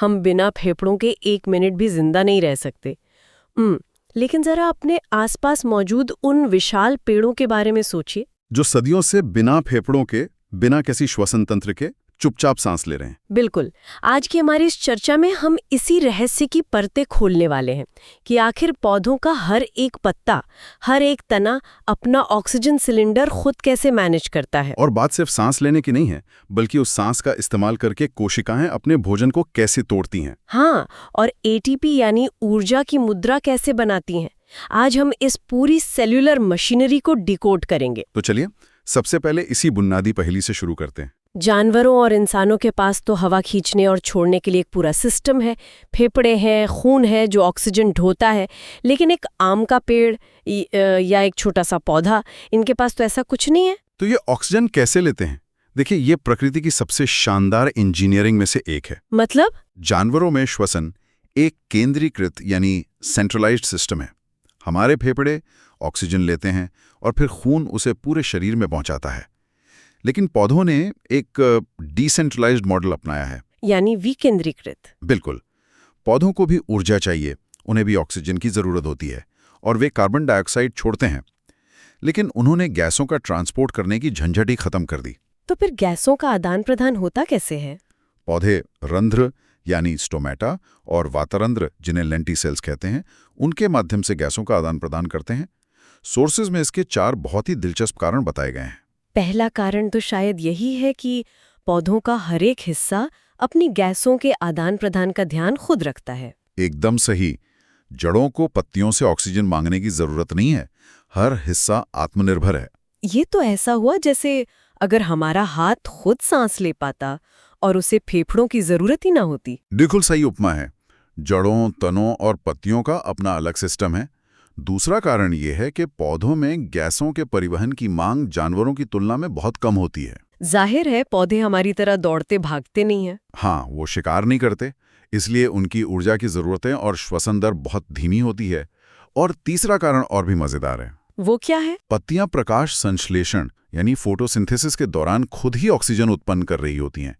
हम बिना फेफड़ों के 1 मिनट भी जिंदा नहीं रह सकते। लेकिन जरा अपने आसपास मौजूद उन विशाल पेड़ों के बारे में सोचिए, जो सदियों से बिना फेफड़ों के, बिना किसी श्वसन तंत्र के चुपचाप सांस ले रहे हैं। बिल्कुल। आज की हमारी इस चर्चा में हम इसी रहस्य की परतें खोलने वाले हैं कि आखिर पौधों का हर एक पत्ता, हर एक तना अपना ऑक्सीजन सिलेंडर खुद कैसे मैनेज करता है। और बात सिर्फ सांस लेने की नहीं है, बल्कि उस सांस का इस्तेमाल करके कोशिकाएं अपने भोजन को कैसे तोड़ती हैं। हाँ, और एटीपी यानी ऊर्जा की मुद्रा कैसे बनाती हैं। आज हम इस पूरी सेल्यूलर मशीनरी को डिकोड करेंगे। तो चलिए सबसे पहले इसी बुनियादी पहेली से शुरू करते हैं। जानवरों और इंसानों के पास तो हवा खींचने और छोड़ने के लिए एक पूरा सिस्टम है, फेफड़े हैं, खून है जो ऑक्सीजन ढोता है। लेकिन एक आम का पेड़ या एक छोटा सा पौधा, इनके पास तो ऐसा कुछ नहीं है। तो ये ऑक्सीजन कैसे लेते हैं? देखिए, ये प्रकृति की सबसे शानदार इंजीनियरिंग में से एक है। मतलब? जानवरों में श्वसन एक केंद्रीकृत यानी सेंट्रलाइज्ड सिस्टम है। हमारे फेफड़े ऑक्सीजन लेते हैं और फिर खून उसे पूरे शरीर में पहुंचाता है। लेकिन पौधों ने एक डिसेंट्रलाइज्ड मॉडल अपनाया है, यानी विकेंद्रीकृत। बिल्कुल। पौधों को भी ऊर्जा चाहिए, उन्हें भी ऑक्सीजन की जरूरत होती है और वे कार्बन डाइऑक्साइड छोड़ते हैं। लेकिन उन्होंने गैसों का ट्रांसपोर्ट करने की झंझट ही खत्म कर दी। तो फिर गैसों का आदान प्रदान होता कैसे है? पौधे रंध्र यानी स्टोमेटा और वातरंध्र, जिन्हें लेंटिसेल्स कहते हैं, उनके माध्यम से गैसों का आदान प्रदान करते हैं। सोर्सेज में इसके 4 बहुत ही दिलचस्प कारण बताए गए हैं। पहला कारण तो शायद यही है कि पौधों का हर एक हिस्सा अपनी गैसों के आदान प्रदान का ध्यान खुद रखता है। एकदम सही। जड़ों को पत्तियों से ऑक्सीजन मांगने की जरूरत नहीं है, हर हिस्सा आत्मनिर्भर है। ये तो ऐसा हुआ जैसे अगर हमारा हाथ खुद सांस ले पाता और उसे फेफड़ों की जरूरत ही ना होती। बिल्कुल सही उपमा है। जड़ों, तनों और पत्तियों का अपना अलग सिस्टम है। दूसरा कारण ये है कि पौधों में गैसों के परिवहन की मांग जानवरों की तुलना में बहुत कम होती है। जाहिर है, पौधे हमारी तरह दौड़ते भागते नहीं हैं। हाँ, वो शिकार नहीं करते, इसलिए उनकी ऊर्जा की जरूरतें और श्वसन दर बहुत धीमी होती है। और तीसरा कारण और भी मजेदार है। वो क्या है? पत्तियां प्रकाश संश्लेषण यानी फोटोसिंथेसिस के दौरान खुद ही ऑक्सीजन उत्पन्न कर रही होती हैं।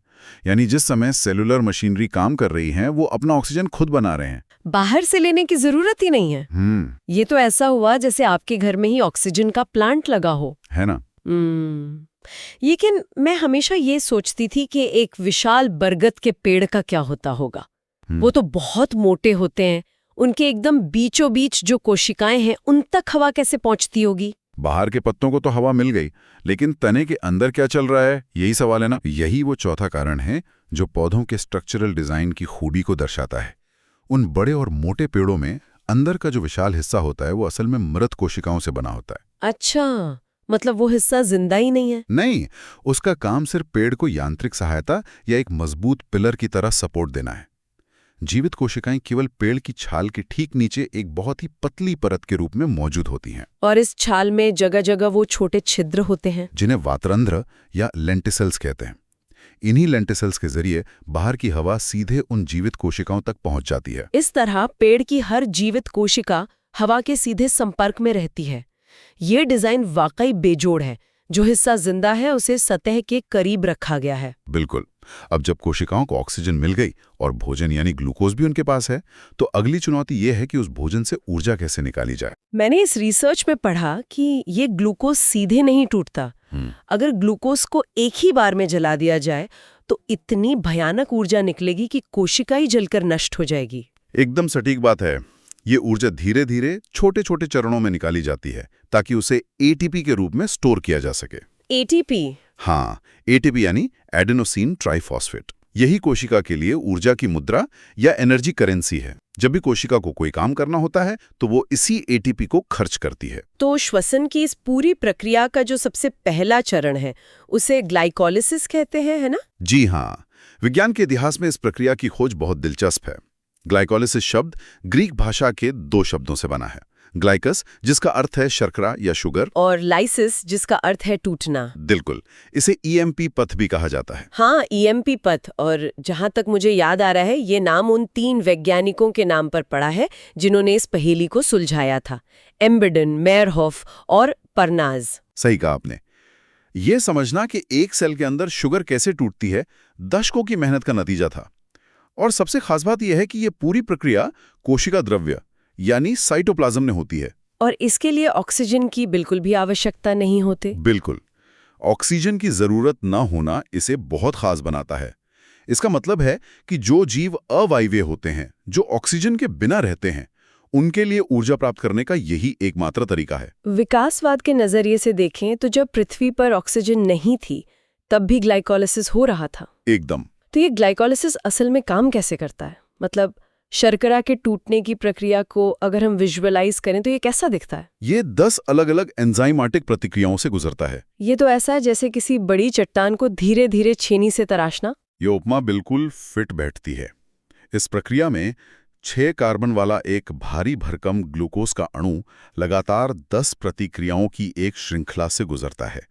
यानी जिस समय सेलुलर मशीनरी काम कर रही है, वो अपना ऑक्सीजन खुद बना रहे हैं, बाहर से लेने की जरूरत ही नहीं है। ये तो ऐसा हुआ जैसे आपके घर में ही ऑक्सीजन का प्लांट लगा हो, है ना? लेकिन मैं हमेशा ये सोचती थी कि एक विशाल बरगद के पेड़ का क्या होता होगा। वो तो बहुत मोटे होते हैं, उनके एकदम बीचों बीच जो कोशिकाएं हैं, उन तक हवा कैसे पहुंचती होगी? बाहर के पत्तों को तो हवा मिल गई, लेकिन तने के अंदर क्या चल रहा है, यही सवाल है ना। यही वो चौथा कारण है जो पौधों के स्ट्रक्चरल डिजाइन की खूबी को दर्शाता है। उन बड़े और मोटे पेड़ों में अंदर का जो विशाल हिस्सा होता है, वो असल में मृत कोशिकाओं से बना होता है। अच्छा, मतलब वो हिस्सा जिंदा ही नहीं है? नहीं, उसका काम सिर्फ पेड़ को यांत्रिक सहायता या एक मजबूत पिलर की तरह सपोर्ट देना है। जीवित कोशिकाएं केवल पेड़ की छाल के ठीक नीचे एक बहुत ही पतली परत के रूप में मौजूद होती हैं। और इस छाल में जगह जगह वो छोटे छिद्र होते हैं, जिन्हें वातरंध्र या लेंटिसेल्स कहते हैं। इन्हीं लेंटिसेल्स के जरिए बाहर की हवा सीधे उन जीवित कोशिकाओं तक पहुंच जाती है। इस तरह पेड़ की हर जीवित कोशिका हवा के सीधे संपर्क में रहती है। ये डिजाइन वाकई बेजोड़ है। जो हिस्सा जिंदा है उसे सतह के करीब रखा गया है। बिल्कुल। अब जब कोशिकाओं को ऑक्सीजन मिल गई और भोजन यानी ग्लूकोज भी उनके पास है, तो अगली चुनौती ये है कि उस भोजन से ऊर्जा कैसे निकाली जाए। मैंने इस रिसर्च में पढ़ा कि ये ग्लूकोज सीधे नहीं टूटता। अगर ग्लूकोज को एक ही बार में जला दिया जाए तो इतनी भयानक ऊर्जा निकलेगी कि कोशिका ही जलकर नष्ट हो जाएगी। एकदम सटीक बात है। ये ऊर्जा धीरे धीरे छोटे छोटे चरणों में निकाली जाती है ताकि उसे एटीपी के रूप में स्टोर किया जा सके। एटीपी? हाँ, एटीपी यानी एडेनोसिन ट्राइफॉस्फेट। यही कोशिका के लिए ऊर्जा की मुद्रा या एनर्जी करेंसी है। जब भी कोशिका को कोई काम करना होता है तो वो इसी एटीपी को खर्च करती है। तो श्वसन की इस पूरी प्रक्रिया का जो सबसे पहला चरण है उसे ग्लाइकोलिसिस कहते हैं, है ना? जी हाँ। विज्ञान के इतिहास में इस प्रक्रिया की खोज बहुत दिलचस्प है। ग्लाइकोलिसिस शब्द ग्रीक भाषा के 2 शब्दों से बना है। ग्लाइकस, जिसका अर्थ है शर्करा या शुगर, और लाइसिस, जिसका अर्थ है टूटना। बिल्कुल। इसे ईएमपी पथ भी कहा जाता है। हाँ, ईएमपी पथ। और जहां तक मुझे याद आ रहा है, ये नाम उन 3 वैज्ञानिकों के नाम पर पड़ा है जिन्होंने इस पहेली को सुलझाया था, एम्बेडन, मेयरहोफ और परनाज। सही कहा आपने। ये समझना कि एक सेल के अंदर शुगर कैसे टूटती है, दशकों की मेहनत का नतीजा था। और सबसे खास बात यह है कि ये पूरी प्रक्रिया कोशिका द्रव्य यानी साइटोप्लाज्म में होती है। और इसके लिए ऑक्सीजन की बिल्कुल भी आवश्यकता नहीं होती। बिल्कुल। ऑक्सीजन की जरूरत न होना इसे बहुत खास बनाता है। इसका मतलब है कि जो जीव अवायवीय होते हैं, जो ऑक्सीजन के बिना रहते हैं, उनके लिए ऊर्जा प्राप्त करने का यही एकमात्र तरीका है। विकासवाद के नजरिए से देखें तो जब पृथ्वी पर ऑक्सीजन नहीं थी तब भी ग्लाइकोलिसिस हो रहा था। एकदम। तो ये ग्लाइकोलिसिस असल में काम कैसे करता है? मतलब शर्करा के टूटने की प्रक्रिया को अगर हम विजुअलाइज करें तो ये कैसा दिखता है? ये 10 अलग-अलग एंजाइमेटिक प्रतिक्रियाओं से गुजरता है। ये तो ऐसा है जैसे किसी बड़ी चट्टान को धीरे धीरे छेनी से तराशना। ये उपमा बिल्कुल फिट बैठती है। इस प्रक्रिया में 6 कार्बन वाला एक भारी भरकम ग्लूकोज का अणु लगातार 10 प्रतिक्रियाओं की एक श्रृंखला से गुजरता है।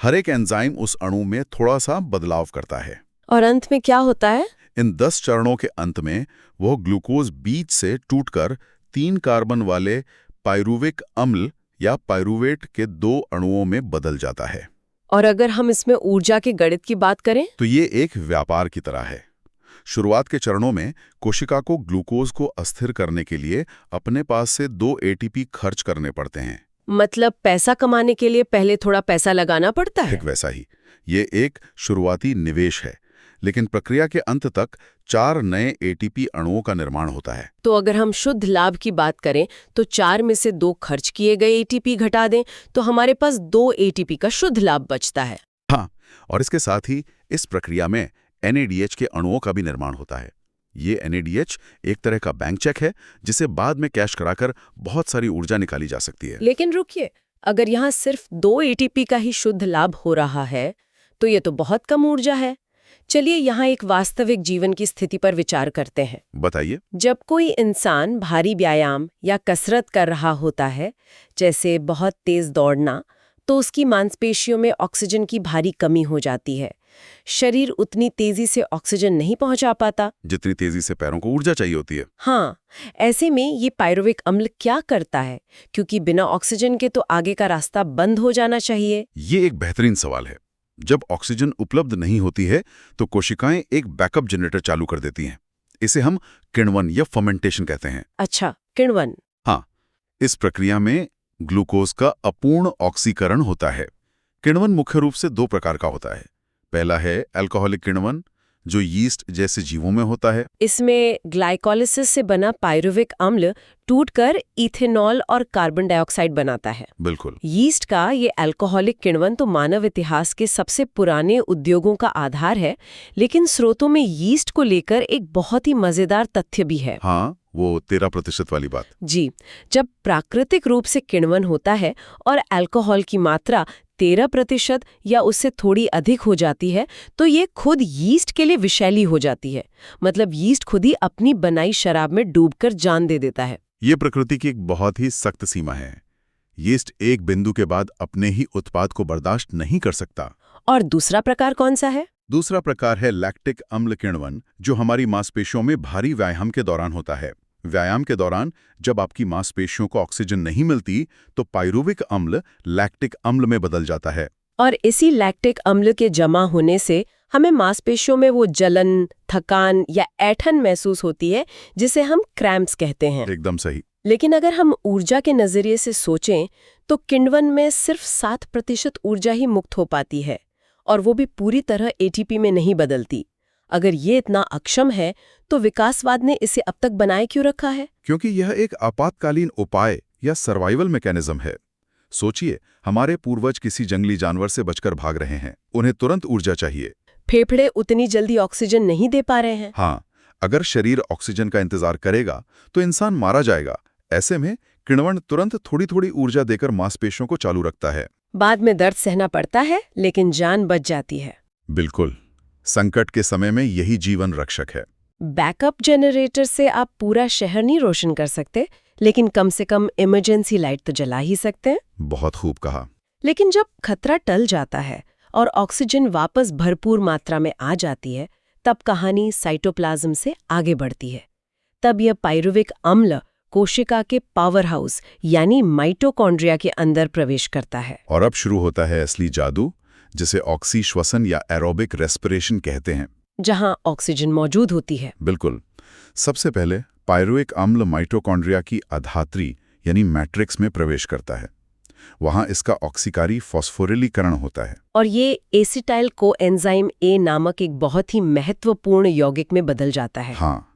हर एक एंजाइम उस अणु में थोड़ा सा बदलाव करता है। और अंत में क्या होता है? इन 10 चरणों के अंत में वह ग्लूकोज बीच से टूटकर 3 कार्बन वाले पाइरुविक अम्ल या पाइरुवेट के 2 अणुओं में बदल जाता है। और अगर हम इसमें ऊर्जा के गणित की बात करें तो ये एक व्यापार की तरह है। शुरुआत के चरणों में कोशिका को ग्लूकोज को अस्थिर करने के लिए अपने पास से 2 एटीपी खर्च करने पड़ते हैं। मतलब पैसा कमाने के लिए पहले थोड़ा पैसा लगाना पड़ता है। ठीक वैसा ही। ये एक शुरुआती निवेश है, लेकिन प्रक्रिया के अंत तक 4 नए एटीपी अणुओं का निर्माण होता है। तो अगर हम शुद्ध लाभ की बात करें तो 4 में से 2 खर्च किए गए एटीपी घटा दें तो हमारे पास 2 एटीपी का शुद्ध लाभ बचता है। हाँ, और इसके साथ ही इस प्रक्रिया में NADH के अणुओं का भी निर्माण होता है। ये NADH एक तरह का बैंक चेक है जिसे बाद में कैश कराकर बहुत सारी ऊर्जा निकाली जा सकती है। लेकिन रुकिए, अगर यहाँ सिर्फ 2 एटीपी का ही शुद्ध लाभ हो रहा है तो ये तो बहुत कम ऊर्जा है। चलिए यहाँ एक वास्तविक जीवन की स्थिति पर विचार करते हैं। बताइए। जब कोई इंसान भारी व्यायाम या कसरत कर रहा होता है, जैसे बहुत तेज दौड़ना, तो उसकी मांसपेशियों में ऑक्सीजन की भारी कमी हो जाती है। शरीर उतनी तेजी से ऑक्सीजन नहीं पहुंचा पाता जितनी तेजी से पैरों को ऊर्जा चाहिए होती है। हाँ, ऐसे में ये पाइरुविक अम्ल क्या करता है? क्योंकि बिना ऑक्सीजन के तो आगे का रास्ता बंद हो जाना चाहिए। ये एक बेहतरीन सवाल है। जब ऑक्सीजन उपलब्ध नहीं होती है तो कोशिकाएं एक बैकअप जनरेटर चालू कर देती हैं। इसे हम किण्वन या फर्मेंटेशन कहते हैं। अच्छा, किण्वन। हाँ, इस प्रक्रिया में ग्लूकोज का अपूर्ण ऑक्सीकरण होता है। किण्वन मुख्य रूप से 2 प्रकार का होता है। पहला है अल्कोहलिक किण्वन, जो यीस्ट जैसे जीवों में होता है। इसमें ग्लाइकोलिसिस से बना पाइरुविक अम्ल टूटकर इथेनॉल और कार्बन डाइऑक्साइड बनाता है। बिल्कुल। यीस्ट का ये अल्कोहलिक किण्वन तो मानव इतिहास के सबसे पुराने उद्योगों का आधार है, लेकिन स्रोतों में यीस्ट को लेकर एक बहुत ही मजेदार तथ्य भी है। हाँ, वो 13% वाली बात। जी, जब प्राकृतिक रूप से किण्वन होता है और अल्कोहल की मात्रा 13% या उससे थोड़ी अधिक हो जाती है तो ये खुद यीस्ट के लिए विषैली हो जाती है। मतलब यीस्ट खुद ही अपनी बनाई शराब में डूबकर जान दे देता है। ये प्रकृति की एक बहुत ही सख्त सीमा है। यीस्ट एक बिंदु के बाद अपने ही उत्पाद को बर्दाश्त नहीं कर सकता। और दूसरा प्रकार कौन सा है? दूसरा प्रकार है लैक्टिक अम्ल किण्वन, जो हमारी मांसपेशियों में भारी व्यायाम के दौरान होता है। व्यायाम के दौरान जब आपकी मांसपेशियों को ऑक्सीजन नहीं मिलती तो पाइरुविक अम्ल लैक्टिक अम्ल में बदल जाता है। और इसी लैक्टिक अम्ल के जमा होने से हमें मांसपेशियों में वो जलन, थकान या ऐंठन महसूस होती है जिसे हम क्रैम्प्स कहते हैं। एकदम सही। लेकिन अगर हम ऊर्जा के नजरिए से सोचें तो किण्वन में सिर्फ 7% ऊर्जा ही मुक्त हो पाती है, और वो भी पूरी तरह एटीपी में नहीं बदलती। अगर ये इतना अक्षम है तो विकासवाद ने इसे अब तक बनाए क्यों रखा है? क्योंकि यह एक आपातकालीन उपाय या सर्वाइवल मैकेनिज्म है। सोचिए, हमारे पूर्वज किसी जंगली जानवर से बचकर भाग रहे हैं। उन्हें तुरंत ऊर्जा चाहिए। फेफड़े उतनी जल्दी ऑक्सीजन नहीं दे पा रहे हैं। हाँ, अगर शरीर ऑक्सीजन का इंतजार करेगा तो इंसान मारा जाएगा। ऐसे में किण्वन तुरंत थोड़ी थोड़ी ऊर्जा देकर मांसपेशियों को चालू रखता है। बाद में दर्द सहना पड़ता है, लेकिन जान बच जाती है। बिल्कुल। संकट के समय में यही जीवन रक्षक है। बैकअप जनरेटर से आप पूरा शहर नहीं रोशन कर सकते, लेकिन कम से कम इमरजेंसी लाइट तो जला ही सकते हैं। बहुत खूब कहा। लेकिन जब खतरा टल जाता है और ऑक्सीजन वापस भरपूर मात्रा में आ जाती है, तब कहानी साइटोप्लाज्म से आगे बढ़ती है। तब यह पाइरुविक अम्ल कोशिका के पावर हाउस यानी माइटोकॉन्ड्रिया के अंदर प्रवेश करता है। और अब शुरू होता है असली जादू, जिसे ऑक्सी श्वसन या एरोबिक रेस्पिरेशन कहते हैं। जहां ऑक्सीजन मौजूद होती है। बिल्कुल। सबसे पहले पायरुविक अम्ल माइटोकॉन्ड्रिया की अधात्री यानी मैट्रिक्स में प्रवेश करता है। वहां इसका ऑक्सीकारी फॉस्फोरिलीकरण होता है और ये एसिटाइल कोएंजाइम ए नामक एक बहुत ही महत्वपूर्ण यौगिक में बदल जाता है। हाँ,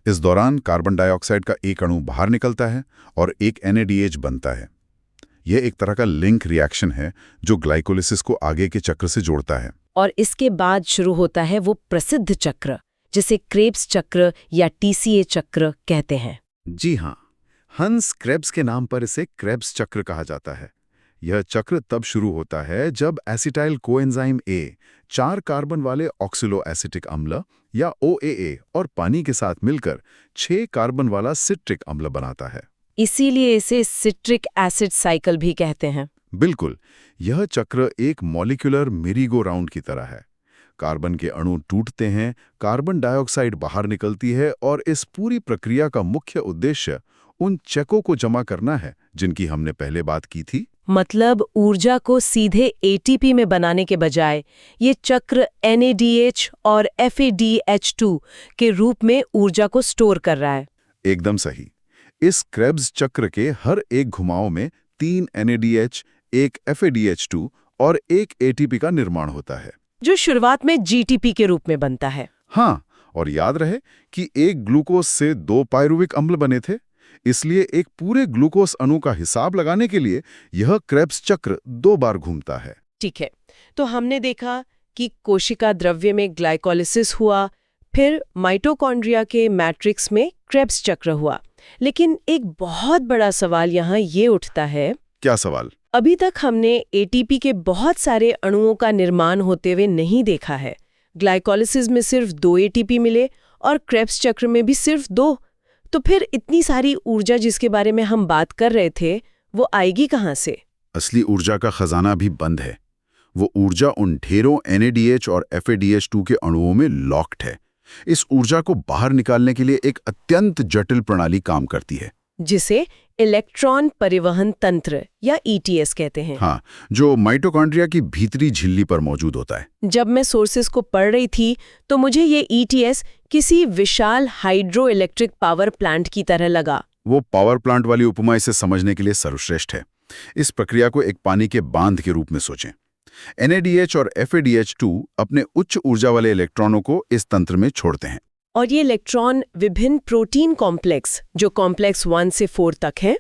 इस दौरान कार्बन डाइऑक्साइड का एक अणु बाहर निकलता है और एक NADH बनता है। यह एक तरह का लिंक रिएक्शन है जो ग्लाइकोलिसिस को आगे के चक्र से जोड़ता है। और इसके बाद शुरू होता है वो प्रसिद्ध चक्र जिसे क्रेब्स चक्र या TCA चक्र कहते हैं। जी हाँ, हंस क्रेब्स के नाम पर इसे क्रेब्स चक्र कहा जाता है। यह चक्र तब शुरू होता है जब एसिटाइल कोएंजाइम ए 4 कार्बन वाले ऑक्सिलो एसिटिक अम्ल या OAA और पानी के साथ मिलकर 6 कार्बन वाला सिट्रिक अम्ल बनाता है। इसीलिए इसे सिट्रिक एसिड साइकिल भी कहते हैं। बिल्कुल, यह चक्र एक मॉलिक्यूलर मेरीगो राउंड की तरह है। कार्बन के अणु टूटते हैं, कार्बन डाइऑक्साइड बाहर निकलती है और इस पूरी प्रक्रिया का मुख्य उद्देश्य उन चेकों को जमा करना है जिनकी हमने पहले बात की थी। मतलब ऊर्जा को सीधे ATP में बनाने के बजाय ये चक्र NADH और FADH2 के रूप में ऊर्जा को स्टोर कर रहा है। एकदम सही। इस क्रेब्स चक्र के हर एक घुमाव में 3 NADH, एक FADH2 और एक ATP का निर्माण होता है, जो शुरुआत में GTP के रूप में बनता है। हाँ, और याद रहे कि एक ग्लूकोज से 2 पायरुविक अम्ल बने थे, इसलिए एक पूरे ग्लूकोज अणु का हिसाब लगाने के लिए यह क्रेब्स चक्र 2 बार घूमता है। ठीक है, तो हमने देखा कि कोशिका द्रव्य में ग्लाइकोलिसिस हुआ, फिर माइटोकॉन्ड्रिया के मैट्रिक्स में क्रेब्स चक्र हुआ। लेकिन एक बहुत बड़ा सवाल यहाँ ये उठता है। क्या सवाल? अभी तक हमने ATP के बहुत सारे अणुओं का निर्माण होते हुए नहीं देखा है। ग्लाइकोलिसिस में सिर्फ 2 ATP मिले और क्रेब्स चक्र में भी सिर्फ 2। तो फिर इतनी सारी ऊर्जा जिसके बारे में हम बात कर रहे थे वो आएगी कहाँ से? असली ऊर्जा का खजाना भी बंद है। वो ऊर्जा उन ढेरों NADH और FADH2 के अणुओं में लॉक्ड है। इस ऊर्जा को बाहर निकालने के लिए एक अत्यंत जटिल प्रणाली काम करती है जिसे इलेक्ट्रॉन परिवहन तंत्र या ETS कहते हैं। हाँ, जो माइटोकॉन्ड्रिया की भीतरी झिल्ली पर मौजूद होता है। जब मैं सोर्सेस को पढ़ रही थी तो मुझे ये ETS किसी विशाल हाइड्रो इलेक्ट्रिक पावर प्लांट की तरह लगा। वो पावर प्लांट वाली उपमा इसे समझने के लिए सर्वश्रेष्ठ है। इस प्रक्रिया को एक पानी के बांध के रूप में सोचें। NADH और FADH2 अपने उच्च ऊर्जा वाले इलेक्ट्रॉनों को इस तंत्र में छोड़ते हैं और ये इलेक्ट्रॉन विभिन्न प्रोटीन कॉम्प्लेक्स जो कॉम्प्लेक्स 1 से 4 तक हैं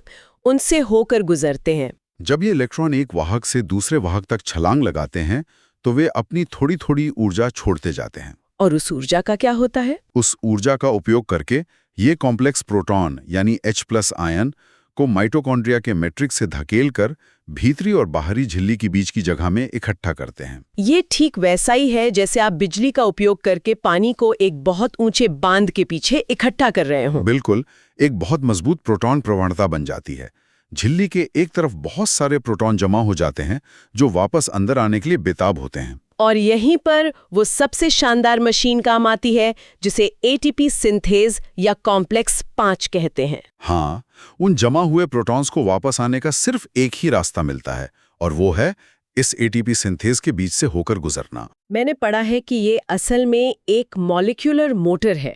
उनसे होकर गुजरते हैं। जब ये इलेक्ट्रॉन एक वाहक से दूसरे वाहक तक छलांग लगाते हैं तो वे अपनी थोड़ी थोड़ी ऊर्जा छोड़ते जाते हैं। और उस ऊर्जा का क्या होता है? उस ऊर्जा का उपयोग करके ये कॉम्प्लेक्स प्रोटॉन यानी H+ आयन को माइटोकॉन्ड्रिया के मैट्रिक्स से धकेलकर भीतरी और बाहरी झिल्ली की बीच की जगह में इकट्ठा करते हैं। ये ठीक वैसा ही है जैसे आप बिजली का उपयोग करके पानी को एक बहुत ऊंचे बांध के पीछे इकट्ठा कर रहे हो। बिल्कुल, एक बहुत मजबूत प्रोटॉन प्रवणता बन जाती है। झिल्ली के एक तरफ बहुत सारे प्रोटॉन जमा हो जाते हैं जो वापस अंदर आने के लिए बेताब होते हैं। और यहीं पर वो सबसे शानदार मशीन काम आती है जिसे ATP सिंथेज या कॉम्प्लेक्स 5 कहते हैं। हाँ, उन जमा हुए प्रोटॉन्स को वापस आने का सिर्फ एक ही रास्ता मिलता है और वो है इस ATP सिंथेज के बीच से होकर गुजरना। मैंने पढ़ा है कि ये असल में एक मॉलिक्यूलर मोटर है।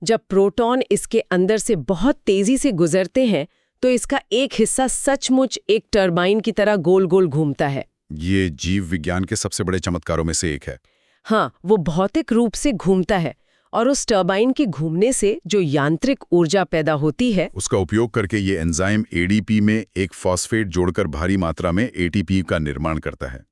जब प्रोटॉन इसके अंदर से बहुत तेजी से गुजरते हैं तो इसका एक हिस्सा सचमुच एक टरबाइन की तरह गोल गोल घूमता है। ये जीव विज्ञान के सबसे बड़े चमत्कारों में से एक है। हाँ, वो भौतिक रूप से घूमता है और उस टरबाइन के घूमने से जो यांत्रिक ऊर्जा पैदा होती है उसका उपयोग करके ये एंजाइम ADP में एक फॉस्फेट जोड़कर भारी मात्रा में ATP का निर्माण करता है।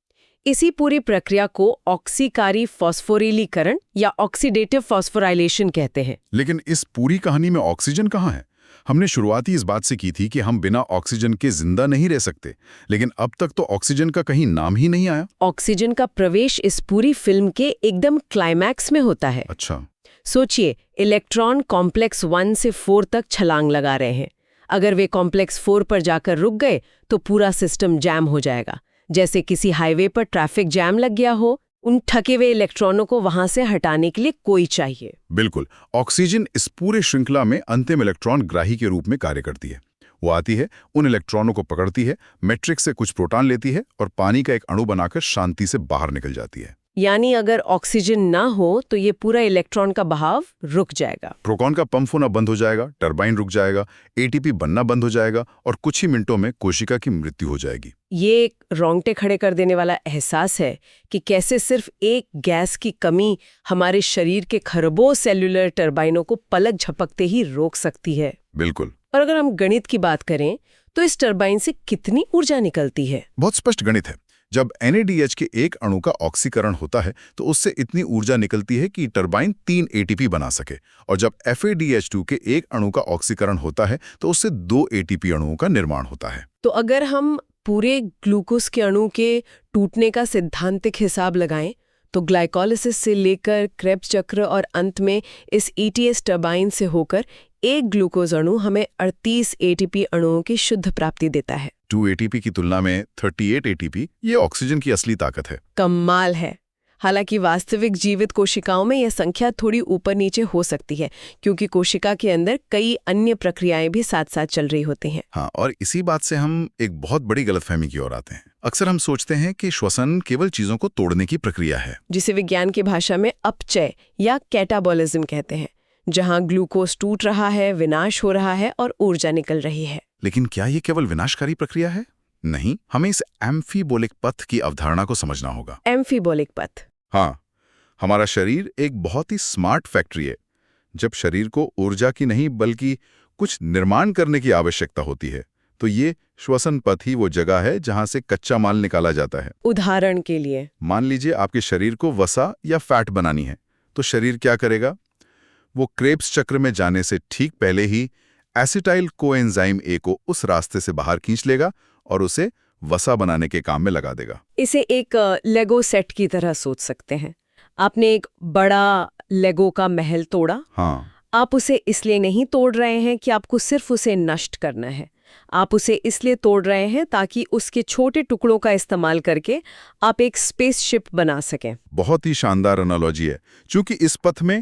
इसी पूरी प्रक्रिया को ऑक्सीकारी फॉस्फोरिलीकरण या ऑक्सीडेटिव फॉस्फोराइलेशन कहते हैं। लेकिन इस पूरी कहानी में ऑक्सीजन कहाँ है? हमने शुरुआती इस बात से की थी कि हम बिना ऑक्सीजन के जिंदा नहीं रह सकते, लेकिन अब तक तो ऑक्सीजन का कहीं नाम ही नहीं आया। ऑक्सीजन का प्रवेश इस पूरी फिल्म के एकदम क्लाइमैक्स में होता है। अच्छा, सोचिए, इलेक्ट्रॉन कॉम्प्लेक्स 1 से 4 तक छलांग लगा रहे हैं। अगर वे कॉम्प्लेक्स 4 पर जाकर रुक गए तो पूरा सिस्टम जैम हो जाएगा। जैसे किसी हाईवे पर ट्रैफिक जैम लग गया हो, उन ठके हुए इलेक्ट्रॉनों को वहां से हटाने के लिए कोई चाहिए। बिल्कुल, ऑक्सीजन इस पूरे श्रृंखला में अंतिम इलेक्ट्रॉन ग्राही के रूप में कार्य करती है। वो आती है, उन इलेक्ट्रॉनों को पकड़ती है, मैट्रिक्स से कुछ प्रोटॉन लेती है और पानी का एक अणु बनाकर शांति से बाहर निकल जाती है। यानी अगर ऑक्सीजन ना हो तो ये पूरा इलेक्ट्रॉन का बहाव रुक जाएगा। प्रोटॉन का पंप होना बंद हो जाएगा, टरबाइन रुक जाएगा, एटीपी बनना बंद हो जाएगा और कुछ ही मिनटों में कोशिका की मृत्यु हो जाएगी। ये एक रोंगटे खड़े कर देने वाला एहसास है कि कैसे सिर्फ एक गैस की कमी हमारे शरीर के खरबों सेल्यूलर टरबाइनों को पलक झपकते ही रोक सकती है। बिल्कुल। और अगर हम गणित की बात करें तो इस टरबाइन से कितनी ऊर्जा निकलती है? बहुत स्पष्ट गणित है। जब NADH के एक अणु का ऑक्सीकरण होता है तो उससे इतनी ऊर्जा निकलती है कि टरबाइन 3 ATP बना सके, और जब FADH2 के एक अणु का ऑक्सीकरण होता है तो उससे 2 ATP अणुओं का निर्माण होता है। तो अगर हम पूरे ग्लूकोज के अणु के टूटने का सिद्धांतिक हिसाब लगाएं तो ग्लाइकोलिसिस से लेकर क्रेब्स चक्र और अंत में इस ETS टरबाइन से होकर एक ग्लूकोज अणु हमें 38 ATP अणुओं की शुद्ध प्राप्ति देता है। 2 ATP की तुलना में 38 ATP ये ऑक्सीजन की असली ताकत है। कमाल है। हालांकि वास्तविक जीवित कोशिकाओं में यह संख्या थोड़ी ऊपर नीचे हो सकती है, क्योंकि कोशिका के अंदर कई अन्य प्रक्रियाएं भी साथ साथ चल रही होती हैं। हाँ, और इसी बात से हम एक बहुत बड़ी गलतफहमी की ओर आते हैं। अक्सर हम सोचते हैं कि श्वसन केवल चीजों को तोड़ने की प्रक्रिया है, जिसे विज्ञान की भाषा में अपचय या कैटाबॉलिज्म कहते हैं, जहां ग्लूकोज टूट रहा है, विनाश हो रहा है और ऊर्जा निकल रही है। लेकिन क्या ये केवल विनाशकारी प्रक्रिया है? नहीं, हमें इस एम्फीबोलिक पथ की अवधारणा को समझना होगा। एम्फीबोलिक पथ। हाँ, हमारा शरीर एक बहुत ही स्मार्ट फैक्ट्री है। जब शरीर को ऊर्जा की नहीं बल्कि कुछ निर्माण करने की आवश्यकता होती है तो ये श्वसन पथ ही वो जगह है जहां से कच्चा माल निकाला जाता है। उदाहरण के लिए मान लीजिए आपके शरीर को वसा या फैट बनानी है, तो शरीर क्या करेगा? वो क्रेब्स चक्र में जाने से ठीक पहले ही एसिटाइल कोएंजाइम ए को उस रास्ते से बाहर खींच लेगा और उसे वसा बनाने के काम में लगा देगा। इसे एक लेगो सेट की तरह सोच सकते हैं। आपने एक बड़ा लेगो का महल तोड़ा। हाँ, आप उसे इसलिए नहीं तोड़ रहे हैं कि आपको सिर्फ उसे नष्ट करना है। आप उसे इसलिए तोड़ रहे हैं ताकि उसके छोटे टुकड़ों का इस्तेमाल करके आप एक स्पेसशिप बना सकें। बहुत ही शानदार एनालॉजी है। चूंकि इस पथ में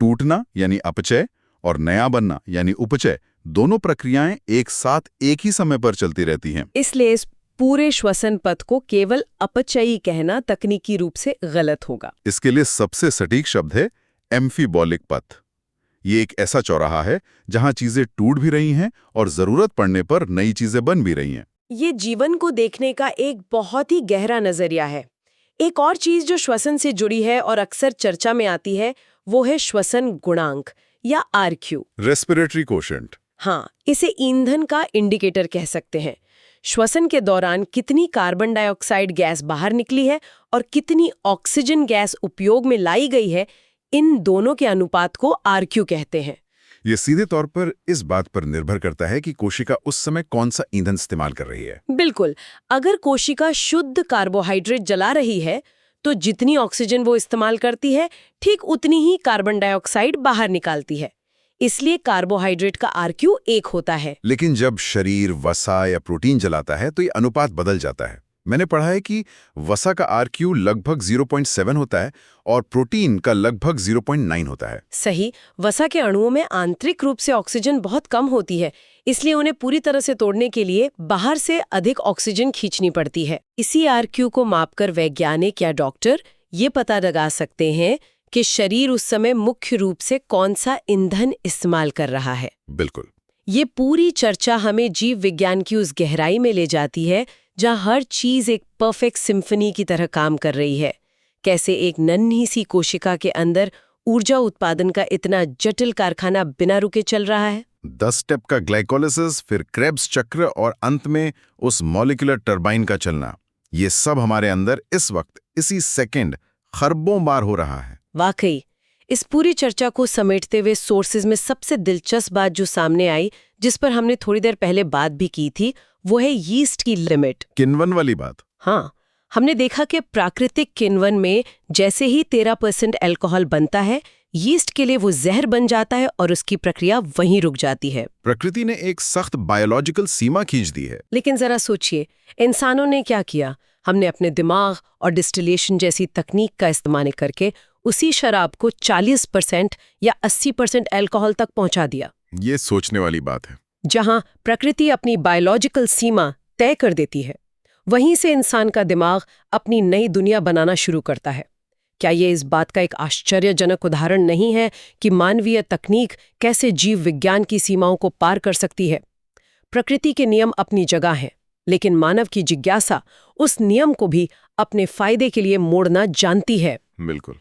टूटना यानी अपचय और नया बनना यानी उपचय दोनों प्रक्रियाएं एक साथ एक ही समय पर चलती रहती हैं। इसलिए इस पूरे श्वसन पथ को केवल अपचयी कहना तकनीकी रूप से गलत होगा। इसके लिए सबसे सटीक शब्द है एम्फीबॉलिक पथ। ये एक ऐसा चौराहा है जहां चीजें टूट भी रही हैं और जरूरत पड़ने पर नई चीजें बन भी रही हैं। ये जीवन को देखने का एक बहुत ही गहरा नजरिया है। एक और चीज जो श्वसन से जुड़ी है और अक्सर चर्चा में आती है वो है श्वसन गुणांक या RQ। Respiratory quotient. हाँ, इसे ईंधन का इंडिकेटर कह सकते हैं। श्वसन के दौरान कितनी कार्बन डाइऑक्साइड गैस बाहर निकली है और कितनी ऑक्सीजन गैस उपयोग में लाई गई है, इन दोनों के अनुपात को RQ कहते हैं। ये सीधे तौर पर इस बात पर निर्भर करता है कि कोशिका उस समय कौन सा ईंधन इस्तेमाल कर रही है। बिल्कुल, अगर कोशिका शुद्ध कार्बोहाइड्रेट जला रही है तो जितनी ऑक्सीजन वो इस्तेमाल करती है ठीक उतनी ही कार्बन डाइऑक्साइड बाहर निकालती है। इसलिए कार्बोहाइड्रेट का RQ 1 होता है। लेकिन जब शरीर वसा या प्रोटीन जलाता है तो ये अनुपात बदल जाता है। मैंने पढ़ा है कि वसा का RQ लगभग 0.7 होता है और प्रोटीन का लगभग 0.9 होता है। सही, वसा के अणुओं में आंतरिक रूप से ऑक्सीजन बहुत कम होती है, इसलिए उन्हें पूरी तरह से तोड़ने के लिए बाहर से अधिक ऑक्सीजन खींचनी पड़ती है। इसी RQ को मापकर वैज्ञानिक या डॉक्टर ये पता लगा सकते हैं कि शरीर उस समय मुख्य रूप से कौन सा ईंधन इस्तेमाल कर रहा है। बिल्कुल। ये पूरी चर्चा हमें जीव विज्ञान की उस गहराई में ले जाती है जहाँ हर चीज एक परफेक्ट सिम्फनी की तरह काम कर रही है। कैसे एक नन्ही सी कोशिका के अंदर ऊर्जा उत्पादन का इतना जटिल कारखाना बिना रुके चल रहा है। 10 स्टेप का ग्लाइकोलिसिस, फिर क्रेब्स चक्र और अंत में उस मॉलिक्यूलर टरबाइन का चलना, ये सब हमारे अंदर इस वक्त इसी सेकंड खरबों बार हो रहा है। वाकई, इस पूरी चर्चा को समेटते हुए सोर्सेज में सबसे दिलचस्प बात जो सामने आई, जिस पर हमने थोड़ी देर पहले बात भी की थी, वो है यीस्ट की लिमिट। किण्वन वाली बात। हाँ, हमने देखा कि प्राकृतिक किण्वन में जैसे ही 13% अल्कोहल बनता है, यीस्ट के लिए वो जहर बन जाता है और उसकी प्रक्रिया वहीं रुक जाती है। प्रकृति ने एक सख्त बायोलॉजिकल सीमा खींच दी है। लेकिन जरा सोचिए, इंसानों ने क्या किया? हमने अपने दिमाग और डिस्टिलेशन जैसी तकनीक का इस्तेमाल करके उसी शराब को 40% या 80% अल्कोहल तक पहुंचा दिया। ये सोचने वाली बात है। जहां प्रकृति अपनी बायोलॉजिकल सीमा तय कर देती है, वहीं से इंसान का दिमाग अपनी नई दुनिया बनाना शुरू करता है। क्या ये इस बात का एक आश्चर्यजनक उदाहरण नहीं है कि मानवीय तकनीक कैसे जीव विज्ञान की सीमाओं को पार कर सकती है? प्रकृति के नियम अपनी जगह हैं, लेकिन मानव की जिज्ञासा उस नियम को भी अपने फायदे के लिए मोड़ना जानती है। बिल्कुल।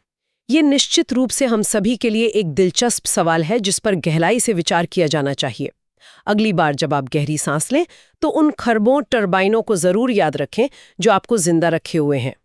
ये निश्चित रूप से हम सभी के लिए एक दिलचस्प सवाल है जिस पर गहराई से विचार किया जाना चाहिए। अगली बार जब आप गहरी सांस लें तो उन खरबों टरबाइनों को जरूर याद रखें जो आपको जिंदा रखे हुए हैं।